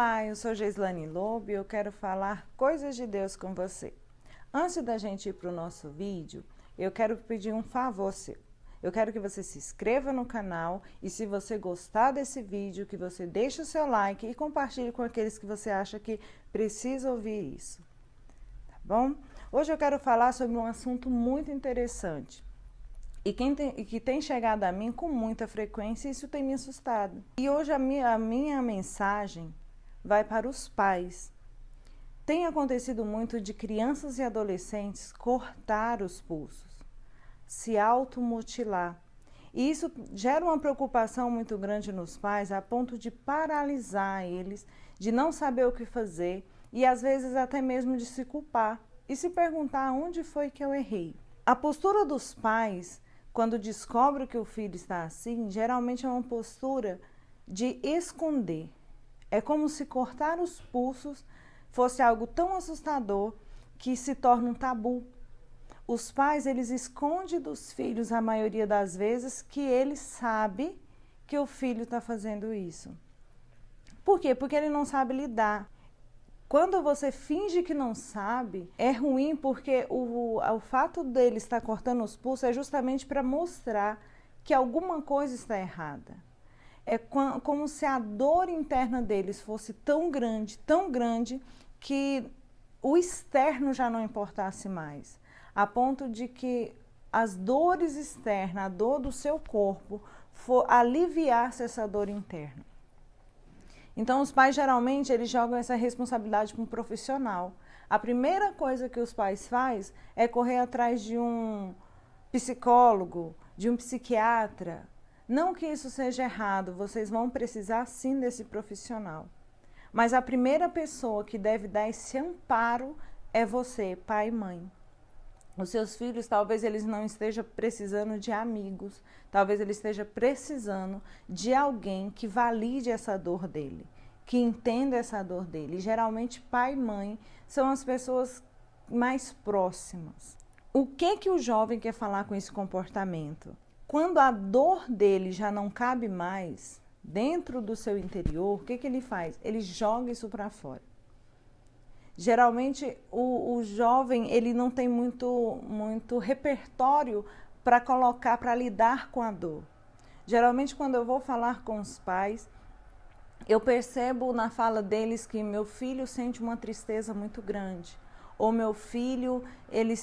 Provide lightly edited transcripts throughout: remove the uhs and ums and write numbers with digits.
Olá, eu sou Geislane Lobo e eu quero falar coisas de Deus com você. Antes da gente ir para o nosso vídeo, eu quero pedir um favor seu. Eu quero que você se inscreva no canal e se você gostar desse vídeo, que você deixe o seu like e compartilhe com aqueles que você acha que precisa ouvir isso. Tá bom? Hoje eu quero falar sobre um assunto muito interessante. E que tem chegado a mim com muita frequência, e isso tem me assustado. E hoje a minha mensagem vai para os pais. Tem acontecido muito de crianças e adolescentes cortar os pulsos, se automutilar. E isso gera uma preocupação muito grande nos pais, a ponto de paralisar eles, de não saber o que fazer e às vezes até mesmo de se culpar e se perguntar onde foi que eu errei. A postura dos pais, quando descobre que o filho está assim, geralmente é uma postura de esconder. É como se cortar os pulsos fosse algo tão assustador que se torna um tabu. Os pais, eles escondem dos filhos, a maioria das vezes, que ele sabe que o filho está fazendo isso. Por quê? Porque ele não sabe lidar. Quando você finge que não sabe, é ruim porque o fato dele estar cortando os pulsos é justamente para mostrar que alguma coisa está errada. É como se a dor interna deles fosse tão grande, que o externo já não importasse mais. A ponto de que as dores externas, a dor do seu corpo, aliviasse essa dor interna. Então, os pais, geralmente, eles jogam essa responsabilidade para um profissional. A primeira coisa que os pais fazem é correr atrás de um psicólogo, de um psiquiatra. Não que isso seja errado, vocês vão precisar sim desse profissional. Mas a primeira pessoa que deve dar esse amparo é você, pai e mãe. Os seus filhos, talvez eles não estejam precisando de amigos, talvez ele esteja precisando de alguém que valide essa dor dele, que entenda essa dor dele. E, geralmente, pai e mãe são as pessoas mais próximas. O que o jovem quer falar com esse comportamento? Quando a dor dele já não cabe mais dentro do seu interior, o que ele faz? Ele joga isso para fora. Geralmente, o jovem, ele não tem muito repertório para colocar, para lidar com a dor. Geralmente, quando eu vou falar com os pais, eu percebo na fala deles que meu filho sente uma tristeza muito grande. Ou meu filho, ele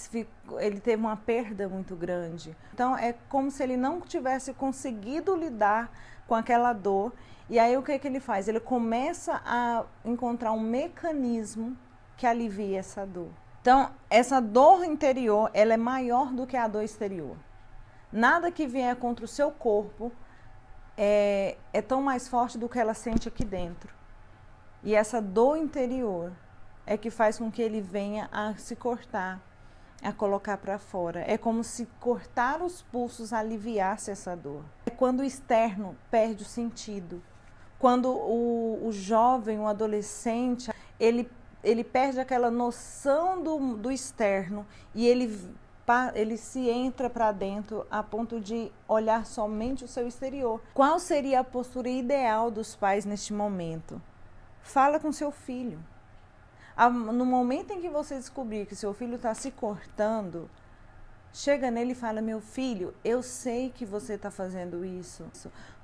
teve uma perda muito grande. Então, é como se ele não tivesse conseguido lidar com aquela dor. E aí, o que ele faz? Ele começa a encontrar um mecanismo que alivia essa dor. Então, essa dor interior, ela é maior do que a dor exterior. Nada que vier contra o seu corpo é tão mais forte do que ela sente aqui dentro. E essa dor interior é que faz com que ele venha a se cortar, a colocar para fora. É como se cortar os pulsos aliviasse essa dor. É quando o externo perde o sentido. Quando o jovem, o adolescente, ele perde aquela noção do externo e ele se entra para dentro a ponto de olhar somente o seu exterior. Qual seria a postura ideal dos pais neste momento? Fala com seu filho. No momento em que você descobrir que seu filho está se cortando, chega nele e fala: meu filho, eu sei que você está fazendo isso.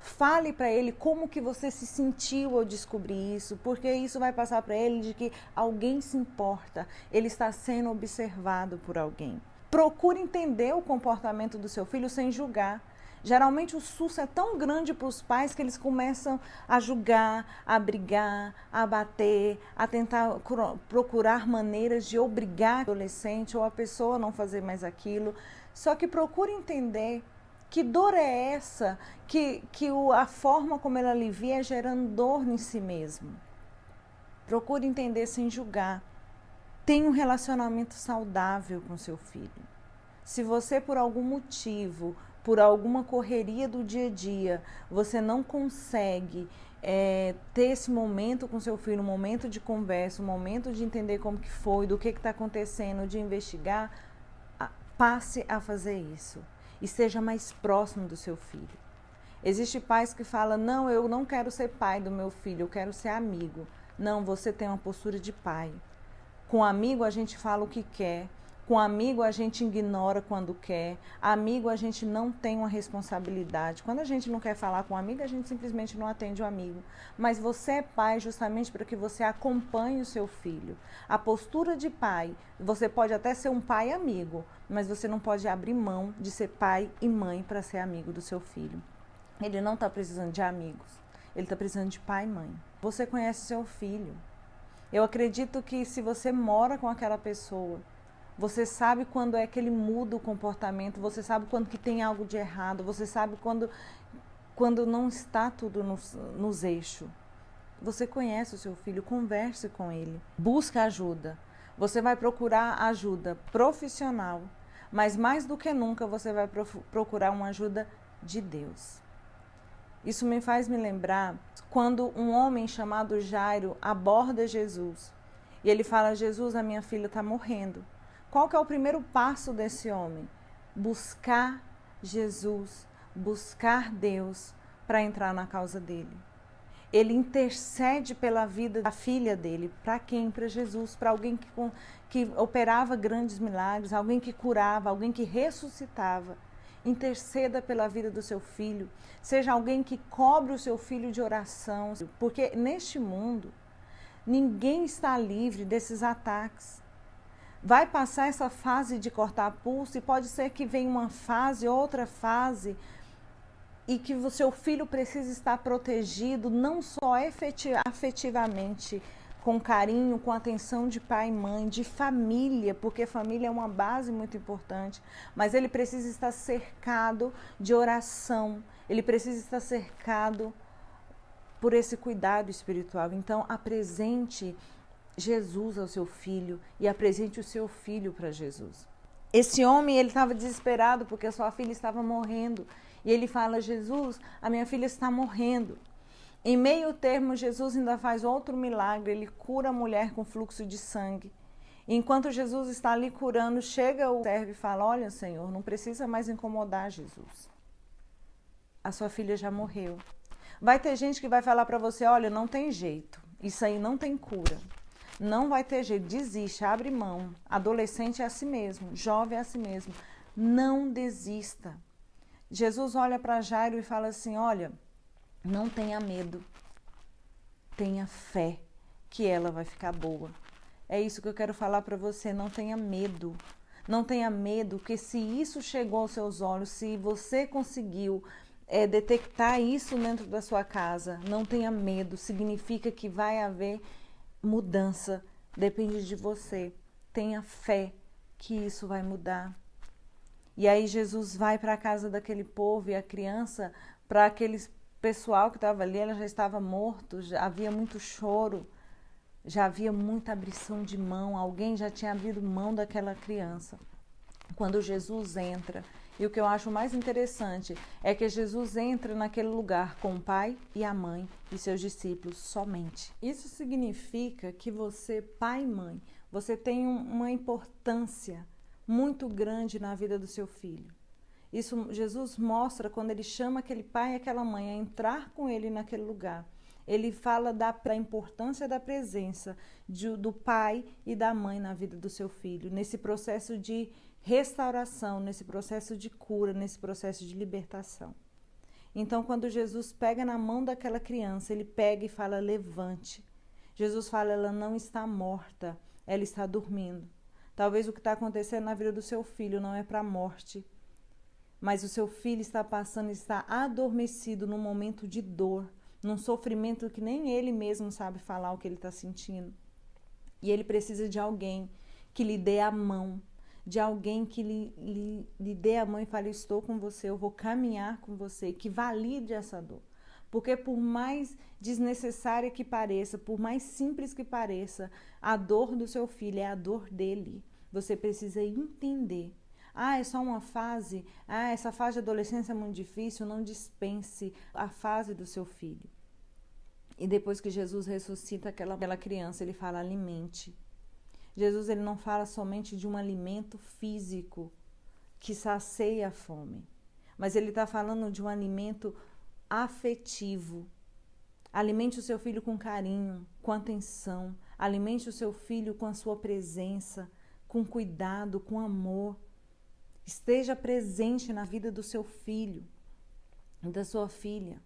Fale para ele como que você se sentiu ao descobrir isso, porque isso vai passar para ele de que alguém se importa, ele está sendo observado por alguém. Procure entender o comportamento do seu filho sem julgar. Geralmente o susto é tão grande para os pais que eles começam a julgar, a brigar, a bater, a tentar procurar maneiras de obrigar o adolescente ou a pessoa a não fazer mais aquilo. Só que procure entender que dor é essa, que a forma como ela alivia é gerando dor em si mesmo. Procure entender sem julgar. Tenha um relacionamento saudável com seu filho. Se você, por algum motivo, por alguma correria do dia a dia, você não consegue ter esse momento com seu filho, um momento de conversa, um momento de entender como que foi, do que está acontecendo, de investigar, passe a fazer isso. E seja mais próximo do seu filho. Existem pais que falam: não, eu não quero ser pai do meu filho, eu quero ser amigo. Não, você tem uma postura de pai. Com amigo a gente fala o que quer. Com amigo a gente ignora quando quer. Amigo a gente não tem uma responsabilidade. Quando a gente não quer falar com um amigo, a gente simplesmente não atende o amigo. Mas você é pai justamente para que você acompanhe o seu filho. A postura de pai, você pode até ser um pai amigo, mas você não pode abrir mão de ser pai e mãe para ser amigo do seu filho. Ele não está precisando de amigos, ele está precisando de pai e mãe. Você conhece seu filho. Eu acredito que se você mora com aquela pessoa, você sabe quando é que ele muda o comportamento, você sabe quando que tem algo de errado, você sabe quando não está tudo nos eixos. Você conhece o seu filho, converse com ele, busca ajuda. Você vai procurar ajuda profissional, mas mais do que nunca você vai procurar uma ajuda de Deus. Isso me faz me lembrar quando um homem chamado Jairo aborda Jesus e ele fala: Jesus, a minha filha está morrendo. Qual que é o primeiro passo desse homem? Buscar Jesus, buscar Deus para entrar na causa dele. Ele intercede pela vida da filha dele. Para quem? Para Jesus, para alguém que operava grandes milagres, alguém que curava, alguém que ressuscitava. Interceda pela vida do seu filho. Seja alguém que cobre o seu filho de oração. Porque neste mundo, ninguém está livre desses ataques. Vai passar essa fase de cortar pulso e pode ser que venha uma fase, outra fase, e que o seu filho precisa estar protegido, não só afetivamente, com carinho, com atenção de pai e mãe, de família, porque família é uma base muito importante, mas ele precisa estar cercado de oração, ele precisa estar cercado por esse cuidado espiritual. Então, apresente Jesus ao seu filho e apresente o seu filho para Jesus. Esse homem, ele estava desesperado porque a sua filha estava morrendo. E ele fala: Jesus, a minha filha está morrendo. Em meio termo, Jesus ainda faz outro milagre. Ele cura a mulher com fluxo de sangue. E enquanto Jesus está ali curando, chega o servo e fala: olha, Senhor, não precisa mais incomodar Jesus. A sua filha já morreu. Vai ter gente que vai falar para você: olha, não tem jeito. Isso aí não tem cura. Não vai ter jeito, desiste, abre mão. Adolescente é assim mesmo, jovem é assim mesmo. Não desista. Jesus olha para Jairo e fala assim: olha, não tenha medo, tenha fé que ela vai ficar boa. É isso que eu quero falar para você, não tenha medo. Não tenha medo, que se isso chegou aos seus olhos, se você conseguiu detectar isso dentro da sua casa, não tenha medo, significa que vai haver mudança, depende de você. Tenha fé que isso vai mudar. E aí Jesus vai para a casa daquele povo e a criança, para aquele pessoal que estava ali, ela já estava morto, já havia muito choro, já havia muita abrição de mão, alguém já tinha abrido mão daquela criança. Quando Jesus entra, e o que eu acho mais interessante é que Jesus entra naquele lugar com o pai e a mãe e seus discípulos somente. Isso significa que você, pai e mãe, você tem uma importância muito grande na vida do seu filho. Isso Jesus mostra quando ele chama aquele pai e aquela mãe a entrar com ele naquele lugar. Ele fala da importância da presença do pai e da mãe na vida do seu filho, nesse processo de restauração, nesse processo de cura, nesse processo de libertação. Então, quando Jesus pega na mão daquela criança, ele pega e fala: levante. Jesus fala: ela não está morta, ela está dormindo. Talvez o que está acontecendo na vida do seu filho não é para a morte, mas o seu filho está passando, está adormecido num momento de dor, num sofrimento que nem ele mesmo sabe falar o que ele está sentindo. E ele precisa de alguém que lhe dê a mão, de alguém que lhe dê a mão e fale: eu estou com você, eu vou caminhar com você, que valide essa dor. Porque por mais desnecessária que pareça, por mais simples que pareça, a dor do seu filho é a dor dele. Você precisa entender. Ah, é só uma fase? Ah, essa fase de adolescência é muito difícil. Não dispense a fase do seu filho. E depois que Jesus ressuscita aquela criança, ele fala: alimente. Jesus, ele não fala somente de um alimento físico que sacia a fome, mas ele está falando de um alimento afetivo. Alimente o seu filho com carinho, com atenção. Alimente o seu filho com a sua presença, com cuidado, com amor. Esteja presente na vida do seu filho, da sua filha.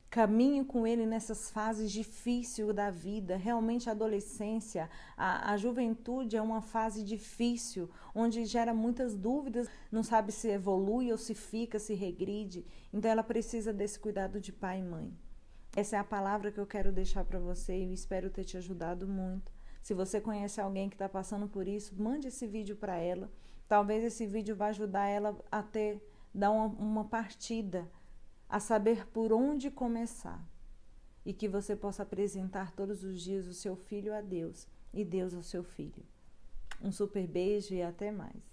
Caminhe com ele nessas fases difíceis da vida. Realmente a adolescência, a juventude é uma fase difícil, onde gera muitas dúvidas, não sabe se evolui ou se fica, se regride. Então ela precisa desse cuidado de pai e mãe. Essa é a palavra que eu quero deixar para você e eu espero ter te ajudado muito. Se você conhece alguém que está passando por isso, mande esse vídeo para ela. Talvez esse vídeo vá ajudar ela a dar uma partida, a saber por onde começar. E que você possa apresentar todos os dias o seu filho a Deus e Deus ao seu filho. Um super beijo e até mais.